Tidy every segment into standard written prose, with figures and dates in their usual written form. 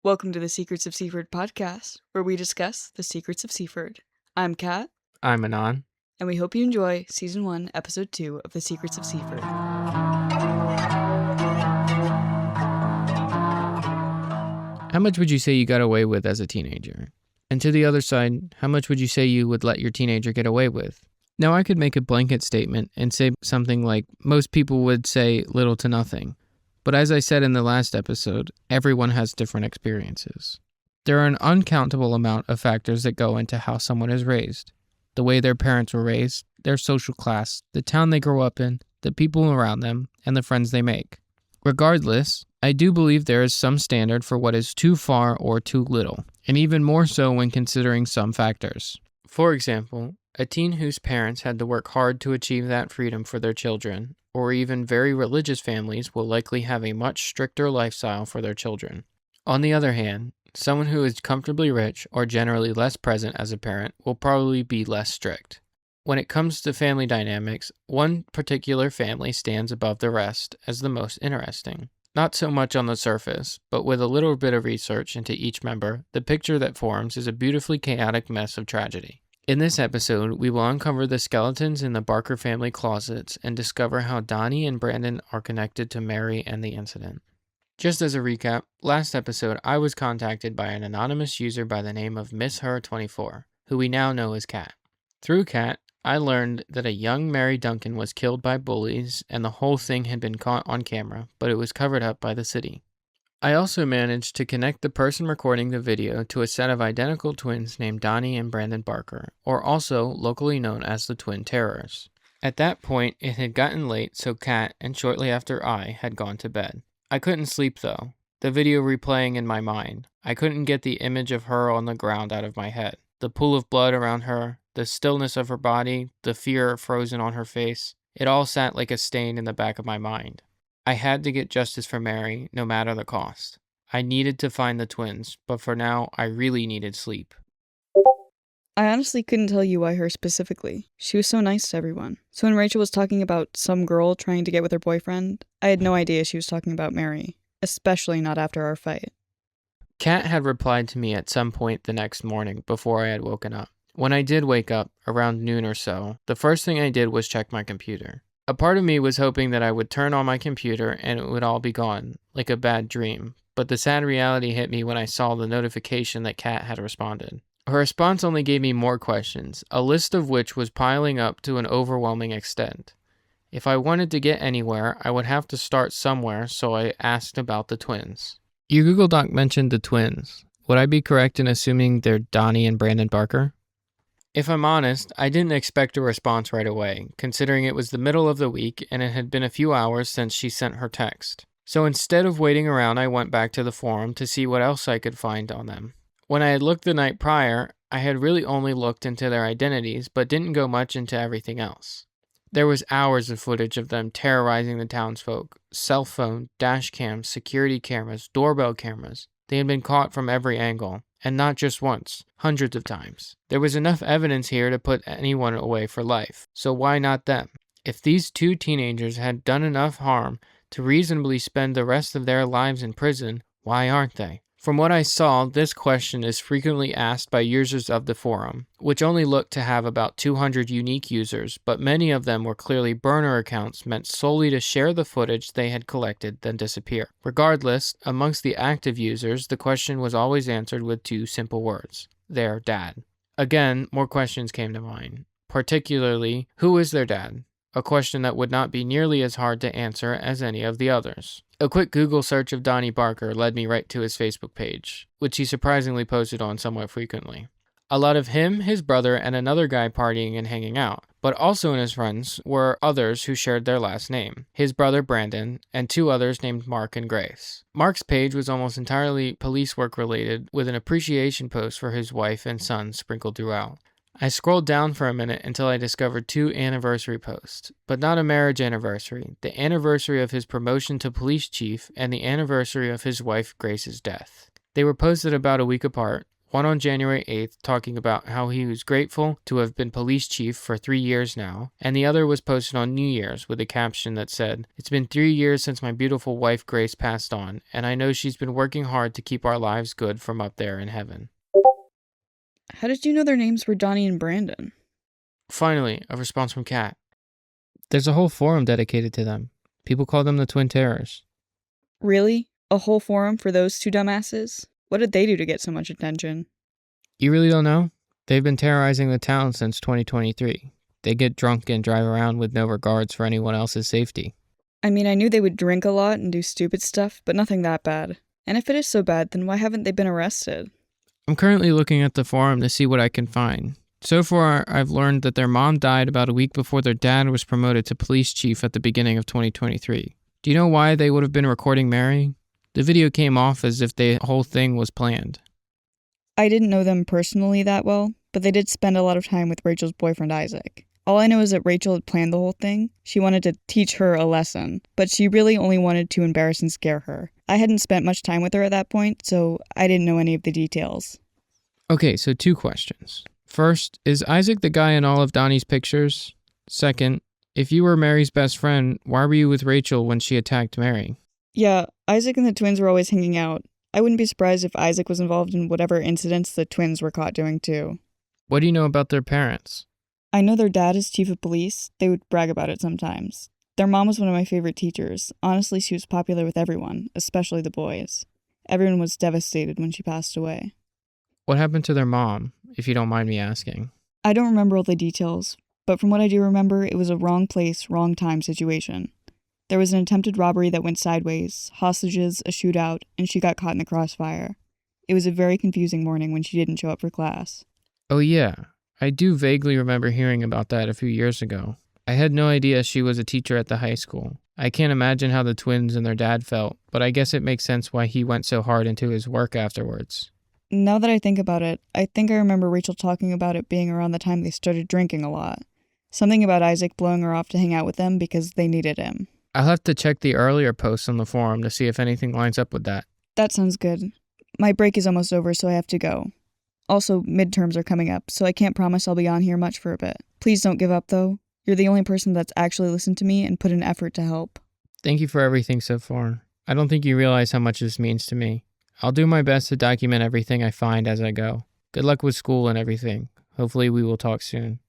Welcome to the Secrets of Seaford podcast, where we discuss the secrets of Seaford. I'm Kat, I'm Anon. and we hope you enjoy Season 1, Episode 2 of the Secrets of Seaford. How much would you say you got away with as a teenager? And to the other side, how much would you say you would let your teenager get away with? Now, I could make a blanket statement and say something like most people would say little to nothing. But as I said in the last episode, everyone has different experiences. There are an uncountable amount of factors that go into how someone is raised. The way their parents were raised, their social class, the town they grow up in, the people around them, and the friends they make. Regardless, I do believe there is some standard for what is too far or too little, and even more so when considering some factors. For example, a teen whose parents had to work hard to achieve that freedom for their children, or even very religious families will likely have a much stricter lifestyle for their children. On the other hand, someone who is comfortably rich or generally less present as a parent will probably be less strict. When it comes to family dynamics, one particular family stands above the rest as the most interesting. Not so much on the surface, but with a little bit of research into each member, the picture that forms is a beautifully chaotic mess of tragedy. In this episode, we will uncover the skeletons in the Barker family closets and discover how Donny and Brandon are connected to Mary and the incident. Just as a recap, last episode I was contacted by an anonymous user by the name of MissHer24, who we now know as Kat. Through Kat, I learned that a young Mary Duncan was killed by bullies and the whole thing had been caught on camera, but it was covered up by the city. I also managed to connect the person recording the video to a set of identical twins named Donny and Brandon Barker, or also locally known as the Twin Terrors. At that point, it had gotten late, so Kat, and shortly after I, had gone to bed. I couldn't sleep though, the video replaying in my mind. I couldn't get the image of her on the ground out of my head. The pool of blood around her, the stillness of her body, the fear frozen on her face, it all sat like a stain in the back of my mind. I had to get justice for Mary, no matter the cost. I needed to find the twins, but for now, I really needed sleep. I honestly couldn't tell you why her specifically. She was so nice to everyone. So when Rachel was talking about some girl trying to get with her boyfriend, I had no idea she was talking about Mary, especially not after our fight. Kat had replied to me at some point the next morning before I had woken up. When I did wake up, around noon or so, the first thing I did was check my computer. A part of me was hoping that I would turn on my computer and it would all be gone, like a bad dream, but the sad reality hit me when I saw the notification that Kat had responded. Her response only gave me more questions, a list of which was piling up to an overwhelming extent. If I wanted to get anywhere, I would have to start somewhere, so I asked about the twins. Your Google Doc mentioned the twins. Would I be correct in assuming they're Donny and Brandon Barker? If I'm honest, I didn't expect a response right away, considering it was the middle of the week and it had been a few hours since she sent her text. So instead of waiting around, I went back to the forum to see what else I could find on them. When I had looked the night prior, I had really only looked into their identities, but didn't go much into everything else. There was hours of footage of them terrorizing the townsfolk. Cell phone, dash cams, security cameras, doorbell cameras. They had been caught from every angle. And not just once, hundreds of times. There was enough evidence here to put anyone away for life, so why not them? If these two teenagers had done enough harm to reasonably spend the rest of their lives in prison, why aren't they? From what I saw, this question is frequently asked by users of the forum, which only looked to have about 200 unique users, but many of them were clearly burner accounts meant solely to share the footage they had collected, then disappear. Regardless, amongst the active users, the question was always answered with two simple words: their dad. Again, more questions came to mind, particularly, who is their dad? A question that would not be nearly as hard to answer as any of the others. A quick Google search of Donny Barker led me right to his Facebook page, which he surprisingly posted on somewhat frequently. A lot of him, his brother, and another guy partying and hanging out, but also in his friends were others who shared their last name, his brother Brandon, and two others named Mark and Grace. Mark's page was almost entirely police work related, with an appreciation post for his wife and son sprinkled throughout. I scrolled down for a minute until I discovered two anniversary posts, but not a marriage anniversary, the anniversary of his promotion to police chief and the anniversary of his wife Grace's death. They were posted about a week apart, One on January 8th, talking about how he was grateful to have been police chief for 3 years now, and the other was posted on New Year's with a caption that said, "It's been 3 years since my beautiful wife Grace passed on, and I know she's been working hard to keep our lives good from up there in heaven." How did you know their names were Donny and Brandon? Finally, a response from Kat. There's a whole forum dedicated to them. People call them the Twin Terrors. Really? A whole forum for those two dumbasses? What did they do to get so much attention? You really don't know? They've been terrorizing the town since 2023. They get drunk and drive around with no regards for anyone else's safety. I mean, I knew they would drink a lot and do stupid stuff, but nothing that bad. And if it is so bad, then why haven't they been arrested? I'm currently looking at the forum to see what I can find. So far, I've learned that their mom died about a week before their dad was promoted to police chief at the beginning of 2023. Do you know why they would have been recording Mary? The video came off as if the whole thing was planned. I didn't know them personally that well, but they did spend a lot of time with Rachel's boyfriend Isaac. All I know is that Rachel had planned the whole thing. She wanted to teach her a lesson, but she really only wanted to embarrass and scare her. I hadn't spent much time with her at that point, so I didn't know any of the details. Okay, so 2 questions. First, is Isaac the guy in all of Donnie's pictures? Second, if you were Mary's best friend, why were you with Rachel when she attacked Mary? Yeah, Isaac and the twins were always hanging out. I wouldn't be surprised if Isaac was involved in whatever incidents the twins were caught doing too. What do you know about their parents? I know their dad is chief of police. They would brag about it sometimes. Their mom was one of my favorite teachers. Honestly, she was popular with everyone, especially the boys. Everyone was devastated when she passed away. What happened to their mom, if you don't mind me asking? I don't remember all the details, but from what I do remember, it was a wrong place, wrong time situation. There was an attempted robbery that went sideways, hostages, a shootout, and she got caught in the crossfire. It was a very confusing morning when she didn't show up for class. Oh yeah, I do vaguely remember hearing about that a few years ago. I had no idea she was a teacher at the high school. I can't imagine how the twins and their dad felt, but I guess it makes sense why he went so hard into his work afterwards. Now that I think about it, I think I remember Rachel talking about it being around the time they started drinking a lot. Something about Isaac blowing her off to hang out with them because they needed him. I'll have to check the earlier posts on the forum to see if anything lines up with that. That sounds good. My break is almost over, so I have to go. Also, midterms are coming up, so I can't promise I'll be on here much for a bit. Please don't give up, though. You're the only person that's actually listened to me and put an effort to help. Thank you for everything so far. I don't think you realize how much this means to me. I'll do my best to document everything I find as I go. Good luck with school and everything. Hopefully we will talk soon.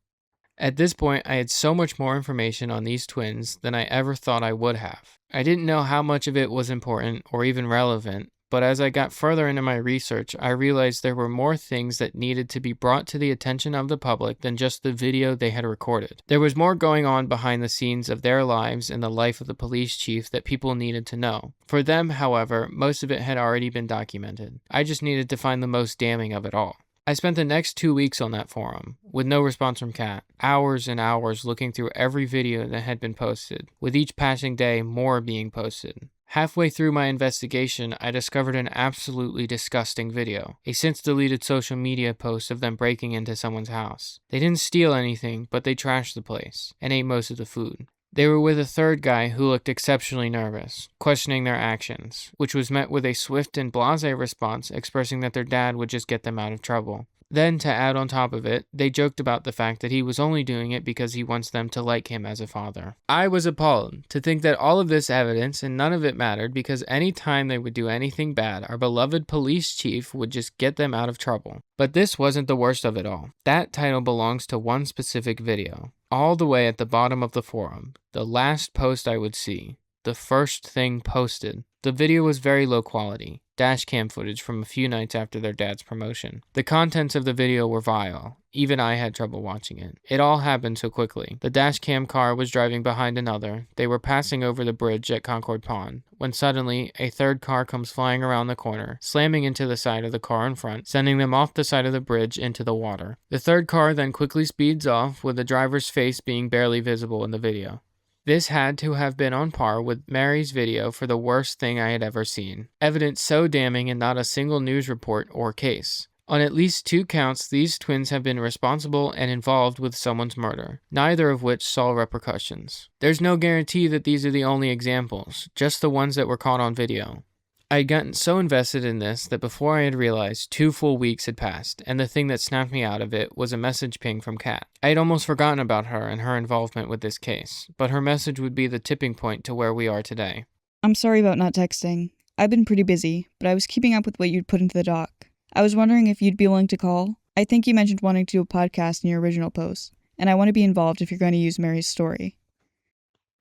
At this point, I had so much more information on these twins than I ever thought I would have. I didn't know how much of it was important or even relevant, but as I got further into my research, I realized there were more things that needed to be brought to the attention of the public than just the video they had recorded. There was more going on behind the scenes of their lives and the life of the police chief that people needed to know. For them, however, most of it had already been documented. I just needed to find the most damning of it all. I spent the next 2 weeks on that forum, with no response from Kat. Hours and hours looking through every video that had been posted, with each passing day more being posted. Halfway through my investigation, I discovered an absolutely disgusting video, a since-deleted social media post of them breaking into someone's house. They didn't steal anything, but they trashed the place, and ate most of the food. They were with a third guy who looked exceptionally nervous, questioning their actions, which was met with a swift and blasé response expressing that their dad would just get them out of trouble. Then, to add on top of it, they joked about the fact that he was only doing it because he wants them to like him as a father. I was appalled to think that all of this evidence and none of it mattered because any time they would do anything bad, our beloved police chief would just get them out of trouble. But this wasn't the worst of it all. That title belongs to one specific video. All the way at the bottom of the forum, the last post I would see, the first thing posted. The video was very low quality, dash cam footage from a few nights after their dad's promotion. The contents of the video were vile. Even I had trouble watching it. It all happened so quickly. The dash cam car was driving behind another. They were passing over the bridge at Concord Pond, when suddenly a third car comes flying around the corner, slamming into the side of the car in front, sending them off the side of the bridge into the water. The third car then quickly speeds off, with the driver's face being barely visible in the video. This had to have been on par with Mary's video for the worst thing I had ever seen. Evidence so damning in not a single news report or case. On at least 2 counts, these twins have been responsible and involved with someone's murder, neither of which saw repercussions. There's no guarantee that these are the only examples, just the ones that were caught on video. I'd gotten so invested in this that before I had realized, 2 full weeks had passed, and the thing that snapped me out of it was a message ping from Kat. I had almost forgotten about her and her involvement with this case, but her message would be the tipping point to where we are today. I'm sorry about not texting. I've been pretty busy, but I was keeping up with what you'd put into the doc. I was wondering if you'd be willing to call. I think you mentioned wanting to do a podcast in your original post, and I want to be involved if you're going to use Mary's story.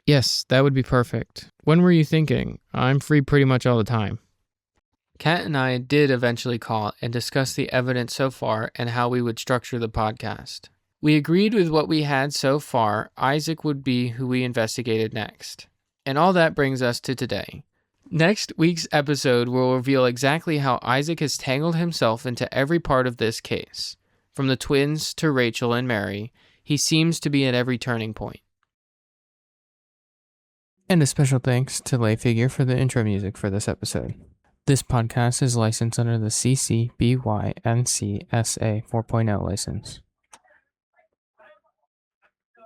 Yes, that would be perfect. When were you thinking? I'm free pretty much all the time. Kat and I did eventually call and discuss the evidence so far and how we would structure the podcast. We agreed with what we had so far. Isaac would be who we investigated next. And all that brings us to today. Next week's episode will reveal exactly how Isaac has tangled himself into every part of this case. From the twins to Rachel and Mary, he seems to be at every turning point. And a special thanks to Lay Figure for the intro music for this episode. This podcast is licensed under the CC BY NC SA 4.0 license.